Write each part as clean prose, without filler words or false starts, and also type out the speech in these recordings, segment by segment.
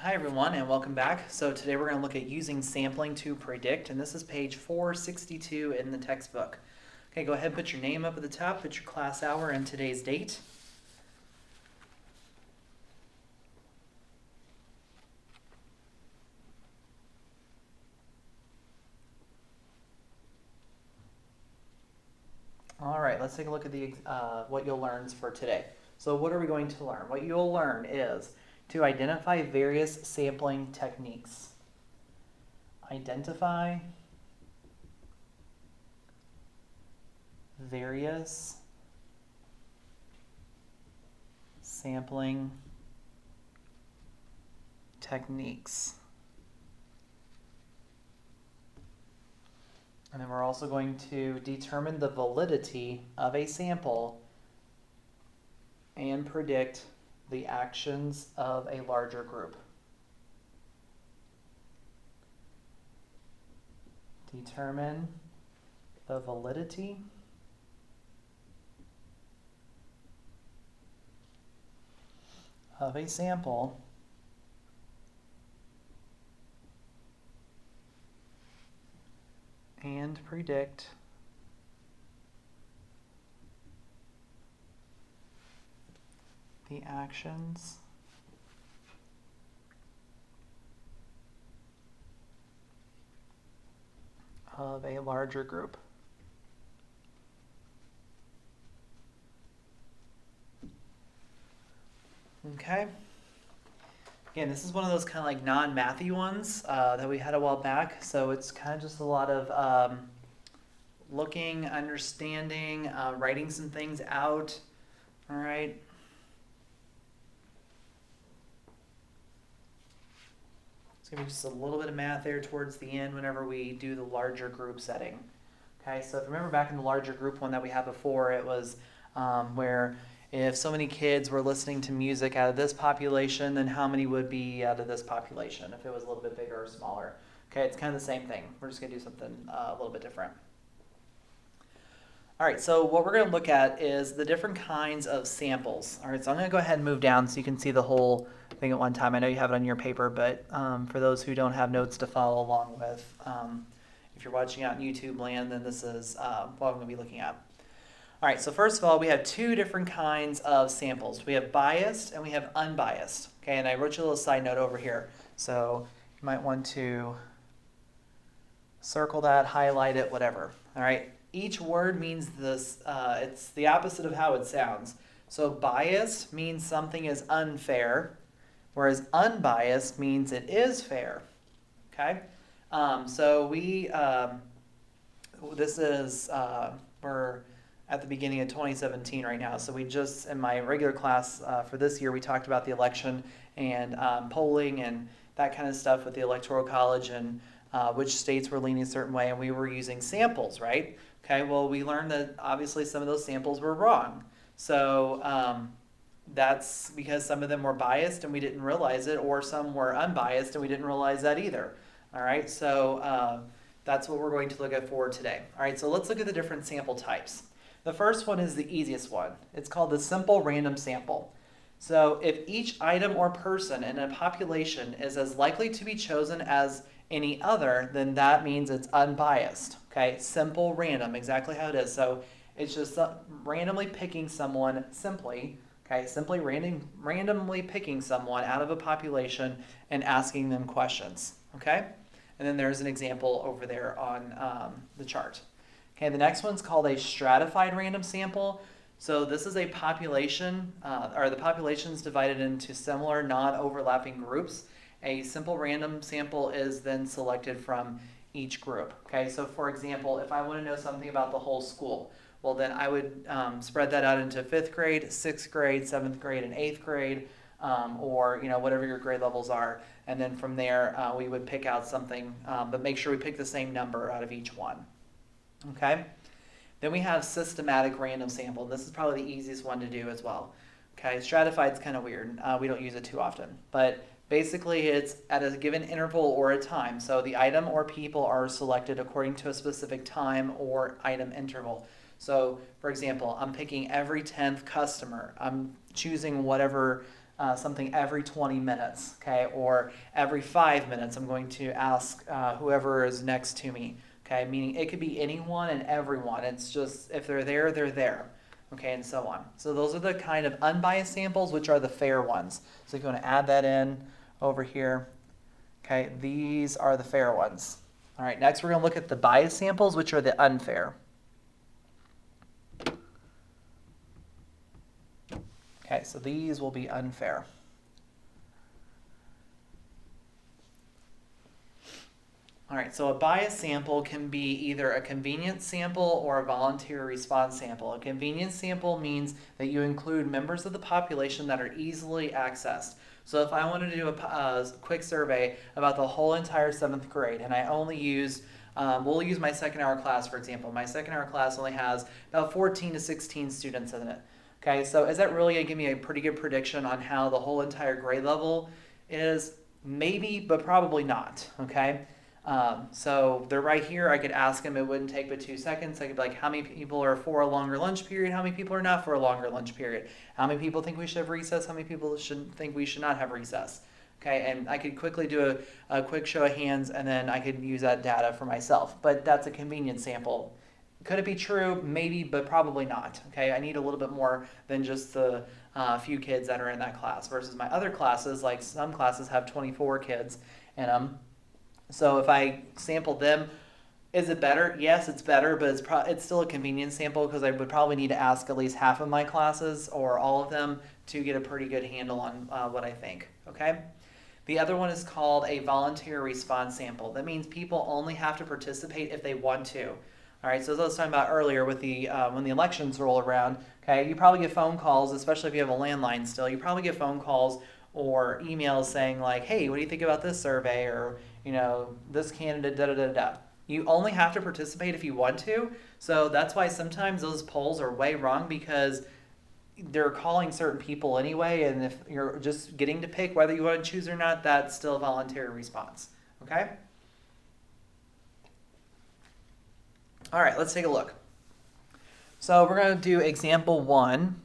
Hi everyone and welcome back. So today we're going to look at using sampling to predict, and this is page 462 in the textbook. Okay, go ahead and put your name up at the top, put your class hour and today's date. All right, let's take a look at the what you'll learn for today. So what are we going to learn? What you'll learn is to identify various sampling techniques. Identify various sampling techniques. And then we're also going to determine the validity of a sample and predict the actions of a larger group. Determine the validity of a sample and predict the actions of a larger group. Okay. Again, this is one of those kind of like non-mathy ones that we had a while back. So it's kind of just a lot of looking, understanding, writing some things out. All right. It's going to be just a little bit of math there towards the end whenever we do the larger group setting. Okay, so if you remember back in the larger group one that we had before, it was where if so many kids were listening to music out of this population, then how many would be out of this population if it was a little bit bigger or smaller? Okay, it's kind of the same thing. We're just going to do something a little bit different. All right, so what we're going to look at is the different kinds of samples. All right, so I'm going to go ahead and move down so you can see the whole thing at one time. I know you have it on your paper, but for those who don't have notes to follow along with, if you're watching out in YouTube land, then this is what I'm going to be looking at. All right, so first of all, we have two different kinds of samples. We have biased and we have unbiased. Okay, and I wrote you a little side note over here. So you might want to circle that, highlight it, whatever. All right, each word means this, it's the opposite of how it sounds. So biased means something is unfair, whereas unbiased means it is fair. Okay, so this is, we're at the beginning of 2017 right now. So we just, in my regular class for this year, we talked about the election and polling and that kind of stuff with the Electoral College and which states were leaning a certain way, and we were using samples, right? Okay, well, we learned that obviously some of those samples were wrong. So that's because some of them were biased and we didn't realize it, or some were unbiased and we didn't realize that either. All right, so that's what we're going to look at for today. All right, so let's look at the different sample types. The first one is the easiest one. It's called the simple random sample. So if each item or person in a population is as likely to be chosen as any other, then that means it's unbiased. Okay, simple random, exactly how it is. So it's just randomly picking someone simply, okay, simply randomly picking someone out of a population and asking them questions, okay? And then there's an example over there on the chart. Okay, the next one's called a stratified random sample. So this is a population, or the population's divided into similar non-overlapping groups. A simple random sample is then selected from each group. Okay, so for example, if I want to know something about the whole school, well then I would spread that out into 5th grade, 6th grade, 7th grade, and 8th grade, or whatever your grade levels are. And then from there, we would pick out something, but make sure we pick the same number out of each one. Okay, then we have systematic random sample. This is probably the easiest one to do as well. Okay, stratified is kind of weird. We don't use it too often, but basically it's at a given interval or a time. So the item or people are selected according to a specific time or item interval. So for example, I'm picking every 10th customer. I'm choosing whatever something every 20 minutes, okay? Or every 5 minutes, I'm going to ask whoever is next to me, okay? Meaning it could be anyone and everyone. It's just if they're there, they're there, okay, and so on. So those are the kind of unbiased samples, which are the fair ones. So if you want to add that in over here, okay, these are the fair ones. All right, next we're going to look at the biased samples, which are the unfair. Okay, so these will be unfair. All right, so a biased sample can be either a convenience sample or a voluntary response sample. A convenience sample means that you include members of the population that are easily accessed. So if I wanted to do a quick survey about the whole entire 7th grade, and I only use, we'll use my second hour class, for example. My second hour class only has about 14 to 16 students in it. Okay, so is that really going to give me a pretty good prediction on how the whole entire grade level is? Maybe, but probably not, okay? So they're right here. I could ask them, it wouldn't take but 2 seconds. I could be like, how many people are for a longer lunch period? How many people are not for a longer lunch period? How many people think we should have recess? How many people should think we should not have recess? Okay, and I could quickly do a quick show of hands, and then I could use that data for myself. But that's a convenience sample. Could it be true? Maybe, but probably not. Okay, I need a little bit more than just the few kids that are in that class versus my other classes, like some classes have 24 kids in them. So if I sample them, is it better? Yes, it's better, but it's still a convenience sample because I would probably need to ask at least half of my classes or all of them to get a pretty good handle on what I think, okay? The other one is called a voluntary response sample. That means people only have to participate if they want to. All right, so as I was talking about earlier with the when the elections roll around, okay, you probably get phone calls, especially if you have a landline still, you probably get phone calls or emails saying like, hey, what do you think about this survey? Or, you know, this candidate, da da da da. You only have to participate if you want to. So that's why sometimes those polls are way wrong because they're calling certain people anyway. And if you're just getting to pick whether you want to choose or not, that's still a voluntary response. Okay? All right, let's take a look. So we're going to do example 1.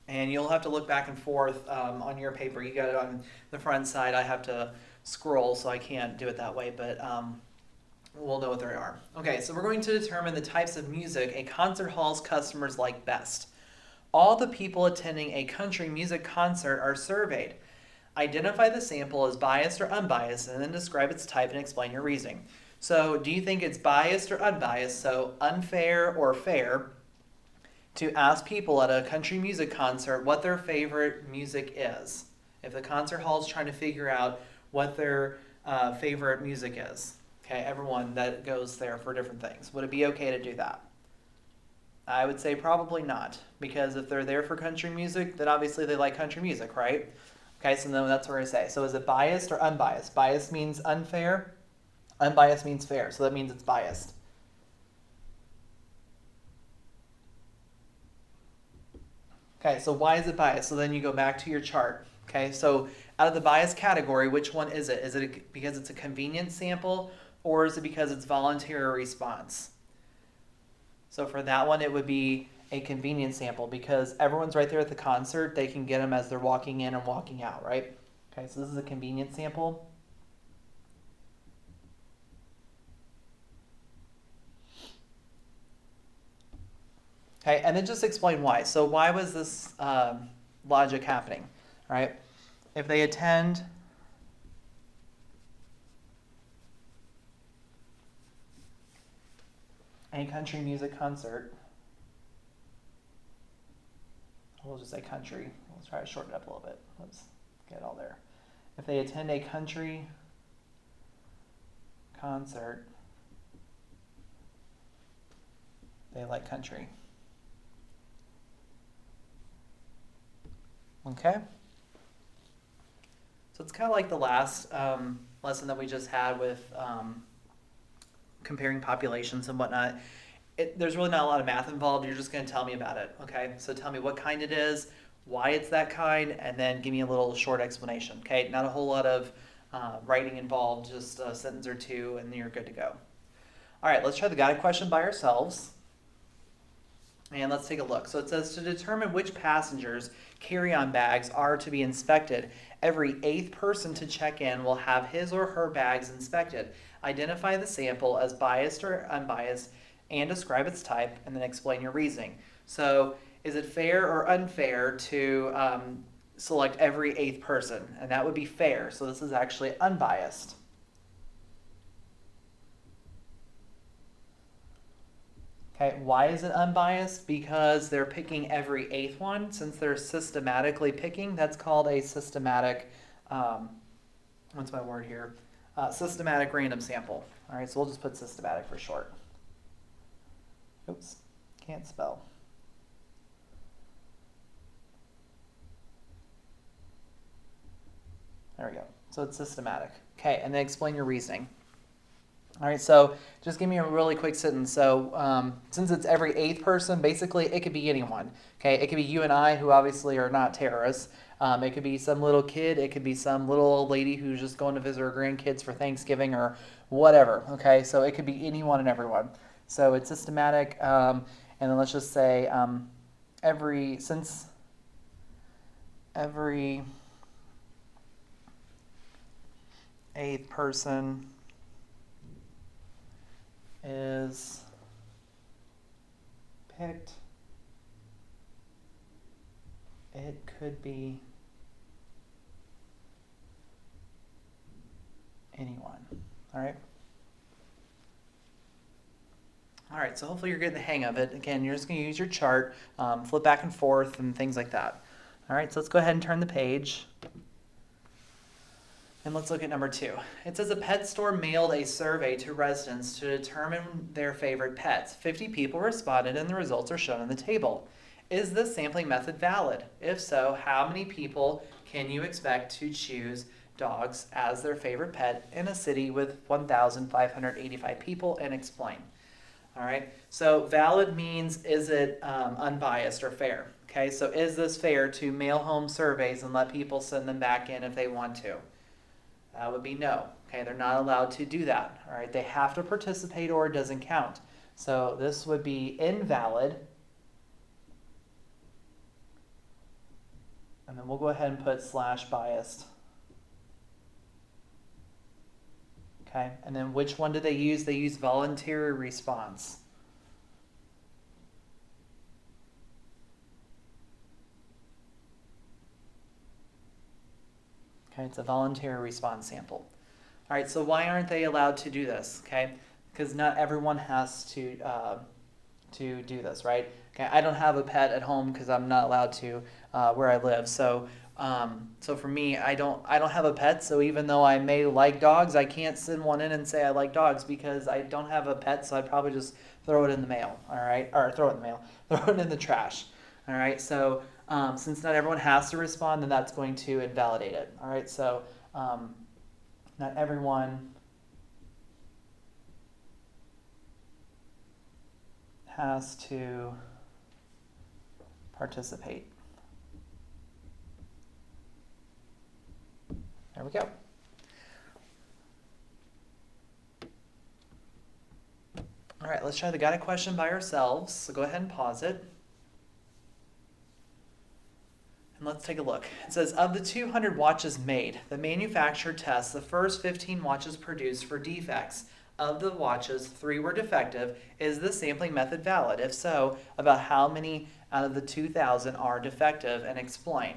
And you'll have to look back and forth on your paper. You got it on the front side. I have to scroll, so I can't do it that way, but we'll know what they are. Okay, so we're going to determine the types of music a concert hall's customers like best. All the people attending a country music concert are surveyed. Identify the sample as biased or unbiased, and then describe its type and explain your reasoning. So do you think it's biased or unbiased, so unfair or fair, to ask people at a country music concert what their favorite music is? If the concert hall is trying to figure out what their favorite music is. Okay, everyone that goes there for different things. Would it be okay to do that? I would say probably not, because if they're there for country music, then obviously they like country music, right? Okay, so then that's what I say. So is it biased or unbiased? Biased means unfair. Unbiased means fair, so that means it's biased. Okay, so why is it biased? So then you go back to your chart. Okay, so out of the bias category, which one is it? Is it because it's a convenience sample, or is it because it's voluntary response? So for that one, it would be a convenience sample because everyone's right there at the concert. They can get them as they're walking in and walking out, right? Okay, so this is a convenience sample. Okay, and then just explain why. So why was this logic happening, right? If they attend a country music concert, we'll just say country. Let's try to shorten it up a little bit. Let's get it all there. If they attend a country concert, they like country. Okay? So it's kind of like the last lesson that we just had with comparing populations and whatnot. There's really not a lot of math involved. You're just going to tell me about it, okay? So tell me what kind it is, why it's that kind, and then give me a little short explanation, okay? Not a whole lot of writing involved, just a sentence or two, and you're good to go. All right, let's try the guided question by ourselves. And let's take a look. So it says to determine which passengers' carry-on bags are to be inspected, every 8th person to check in will have his or her bags inspected. Identify the sample as biased or unbiased and describe its type, and then explain your reasoning. So is it fair or unfair to select every 8th person? And that would be fair. So this is actually unbiased. Okay, why is it unbiased? Because they're picking every 8th one. Since they're systematically picking, that's called a systematic, what's my word here? Systematic random sample. All right, so we'll just put systematic for short. Oops, can't spell. There we go. So it's systematic. Okay, and then explain your reasoning. All right, so just give me a really quick sentence. So since it's every 8th person, basically it could be anyone. Okay, it could be you and I, who obviously are not terrorists. It could be some little kid. It could be some little old lady who's just going to visit her grandkids for Thanksgiving or whatever. Okay, so it could be anyone and everyone. So it's systematic, and then let's just say every 8th person is picked. It could be anyone. All right. All right, so hopefully you're getting the hang of it. Again, you're just going to use your chart, flip back and forth, and things like that. All right, so let's go ahead and turn the page. And let's look at number 2. It says a pet store mailed a survey to residents to determine their favorite pets. 50 people responded and the results are shown in the table. Is this sampling method valid? If so, how many people can you expect to choose dogs as their favorite pet in a city with 1,585 people, and explain? All right, so valid means is it unbiased or fair? Okay, so is this fair to mail home surveys and let people send them back in if they want to? That would be no. Okay, they're not allowed to do that. All right, they have to participate or it doesn't count. So this would be invalid. And then we'll go ahead and put /biased. Okay, and then which one do they use? They use voluntary response. Okay, it's a voluntary response sample. All right, so why aren't they allowed to do this? Okay, because not everyone has to do this, right? Okay, I don't have a pet at home because I'm not allowed to where I live. So for me, I don't have a pet. So even though I may like dogs, I can't send one in and say I like dogs because I don't have a pet. So I'd probably just throw it in the mail. All right, or throw it in the mail, throw it in the trash. All right, so since not everyone has to respond, then that's going to invalidate it. All right, so not everyone has to participate. There we go. All right, let's try the guided question by ourselves. So go ahead and pause it. And let's take a look. It says, of the 200 watches made, the manufacturer tests the first 15 watches produced for defects. Of the watches, 3 were defective. Is the sampling method valid? If so, about how many out of the 2,000 are defective, and explain.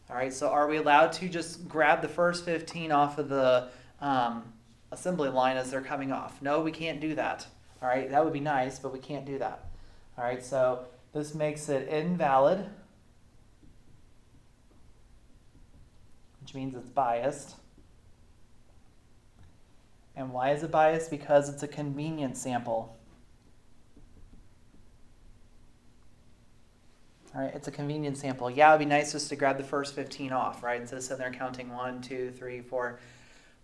All right, so are we allowed to just grab the first 15 off of the assembly line as they're coming off? No, we can't do that. All right, that would be nice, but we can't do that. All right, so this makes it invalid, which means it's biased. And why is it biased? Because it's a convenience sample. All right, it's a convenience sample. Yeah, it'd be nice just to grab the first 15 off, right? Instead of sitting there counting 1, 2, 3, 4,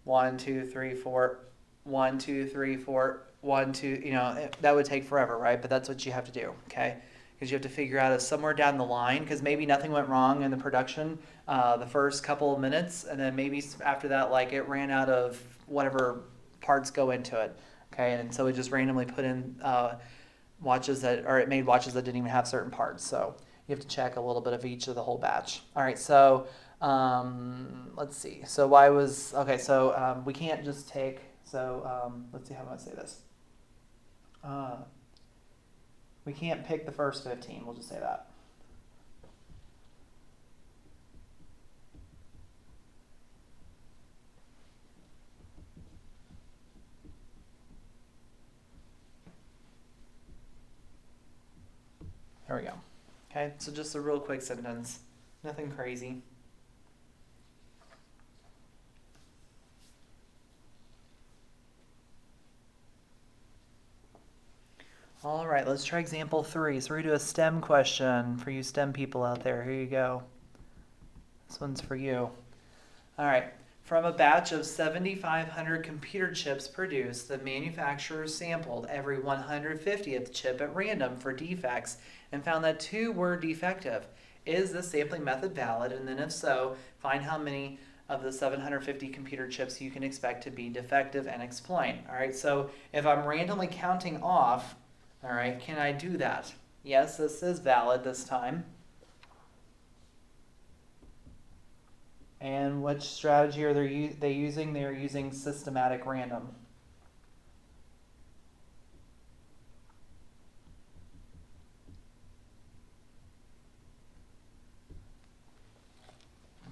1, 2, 3, 4, 1, 2, 3, 4, 1, 2, that would take forever, right? But that's what you have to do, okay? Because you have to figure out if somewhere down the line, because maybe nothing went wrong in the production the first couple of minutes, and then maybe after that, like it ran out of whatever parts go into it, okay? And so we just randomly put in watches that, or it made watches that didn't even have certain parts. So you have to check a little bit of each of the whole batch. All right, so let's see. So we can't just take, let's see, how do I say this? We can't pick the first 15, we'll just say that. There we go. Okay, so just a real quick sentence, nothing crazy. All right, let's try example 3. So we're going to do a STEM question for you STEM people out there. Here you go. This one's for you. All right. From a batch of 7,500 computer chips produced, the manufacturer sampled every 150th chip at random for defects and found that 2 were defective. Is this sampling method valid? And then if so, find how many of the 750 computer chips you can expect to be defective and explain. All right, so if I'm randomly counting off, all right, can I do that? Yes, this is valid this time. And which strategy are they using? They are using systematic random.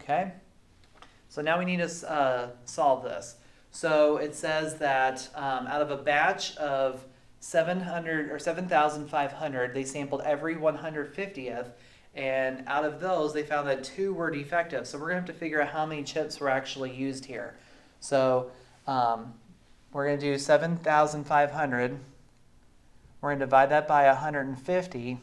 Okay, so now we need to solve this. So it says that out of a batch of 700 or 7,500, they sampled every 150th. And out of those, they found that 2 were defective. So we're going to have to figure out how many chips were actually used here. So we're going to do 7,500. We're going to divide that by 150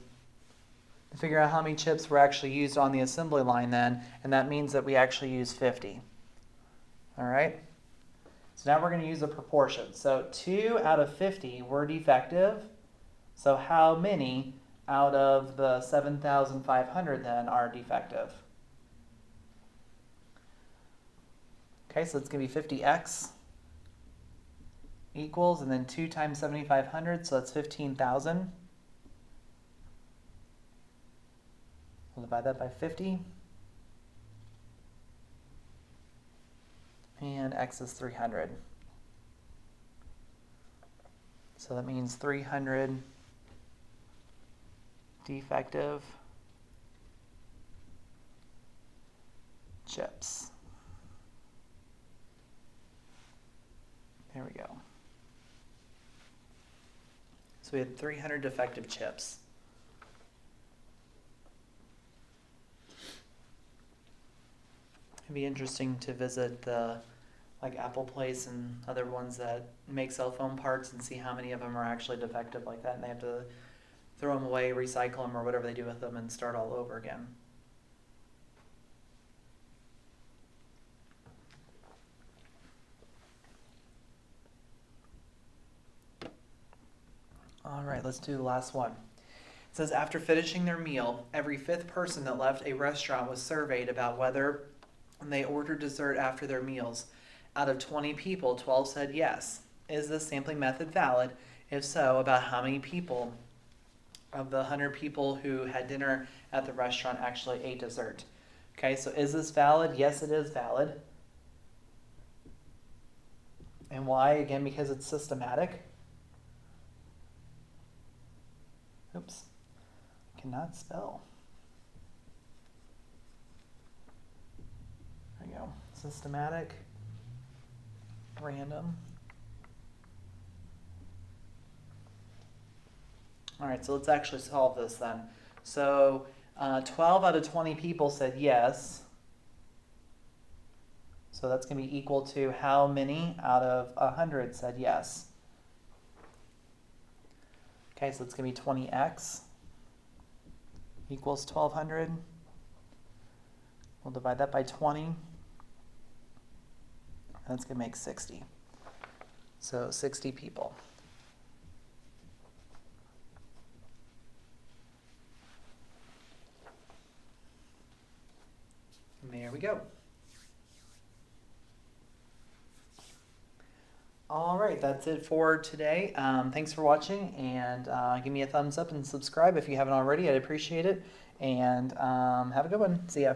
to figure out how many chips were actually used on the assembly line then. And that means that we actually use 50. All right? So now we're going to use a proportion. So 2 out of 50 were defective. So how many out of the 7,500 then are defective? Okay, so it's going to be 50x equals, and then 2 times 7,500, so that's 15,000. We'll divide that by 50. And x is 300. So that means 300 defective chips. There we go. So we had 300 defective chips. It'd be interesting to visit the Apple Place and other ones that make cell phone parts and see how many of them are actually defective like that, and they have to throw them away, recycle them, or whatever they do with them, and start all over again. All right, let's do the last one. It says, after finishing their meal, every 5th person that left a restaurant was surveyed about whether they ordered dessert after their meals. Out of 20 people, 12 said yes. Is this sampling method valid? If so, about how many people of the 100 people who had dinner at the restaurant actually ate dessert? Okay, so is this valid? Yes, it is valid. And why? Again, because it's systematic. Oops, cannot spell. There we go. Systematic, random. All right, so let's actually solve this then. So 12 out of 20 people said yes. So that's going to be equal to how many out of 100 said yes? Okay, so it's going to be 20x equals 1,200. We'll divide that by 20. And that's going to make 60. So 60 people. And there we go. All right, that's it for today. Thanks for watching, and give me a thumbs up and subscribe if you haven't already. I'd appreciate it. And have a good one. See ya.